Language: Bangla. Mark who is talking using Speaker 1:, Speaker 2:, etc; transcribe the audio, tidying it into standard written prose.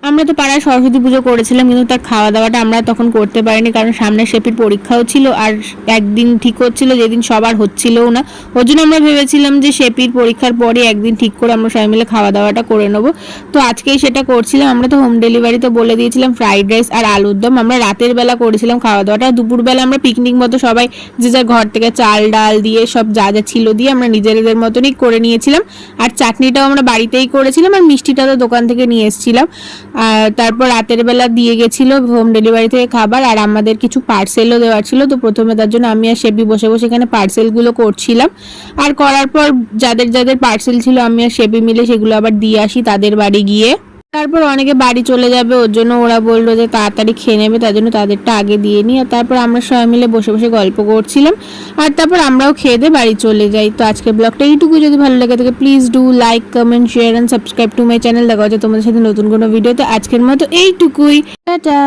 Speaker 1: আমরা তো পাড়ায় সরস্বতী পুজো করেছিলাম, কিন্তু তার খাওয়া দাওয়াটা আমরা তখন করতে পারিনি, কারণ সামনে শেপির পরীক্ষাও ছিল আর একদিন ঠিক হচ্ছিল যেদিন সবার হচ্ছিলও না। ওই জন্য আমরা ভেবেছিলাম যে শেপির পরীক্ষার পরে একদিন ঠিক করে আমরা সবাই মিলে খাওয়া দাওয়াটা করে নেবো। তো আজকেই সেটা করছিলাম। আমরা তো হোম ডেলিভারিতে বলে দিয়েছিলাম ফ্রাইড রাইস আর আলুর দম। আমরা রাতের বেলা করেছিলাম খাওয়া দাওয়াটা, দুপুরবেলা আমরা পিকনিক মতো সবাই যে যার ঘর থেকে চাল ডাল দিয়ে সব যা যা ছিল দিয়ে আমরা নিজেদের মতনই করে নিয়েছিলাম। আর চাটনিটাও আমরা বাড়িতেই করেছিলাম, আর মিষ্টিটা তো দোকান থেকে নিয়ে এসেছিলাম। আর তারপর রাতের বেলা দিয়ে গেছিলো হোম ডেলিভারি থেকে খাবার, আর আমাদের কিছু পার্সেলও দেওয়ার ছিল। তো প্রথমে তার জন্য আমি আর শেপি বসে বসে এখানে পার্সেলগুলো করছিলাম, আর করার পর যাদের যাদের পার্সেল ছিল আমি আর শেপি মিলে সেগুলো আবার দিয়ে আসি তাদের বাড়ি গিয়ে। তারপর অনেকে বাড়ি চলে যাবে, ওর জন্য ওরা বললো যে তাড়াতাড়ি খেয়ে নেবে, তার জন্য তাদেরটা আগে দিয়ে নিই। আর তারপর আমরা সবাই মিলে বসে বসে গল্প করছিলাম, আর তারপর আমরাও খেয়ে দিয়ে বাড়ি চলে যাই। তো আজকের ব্লগটা এইটুকু। যদি ভালো লাগে থাকে please do like, comment, share and subscribe to my channel. দেখা হচ্ছে তোমাদের সাথে নতুন কোনো ভিডিওতে। আজকের মতো এইটুকুই, টাটা।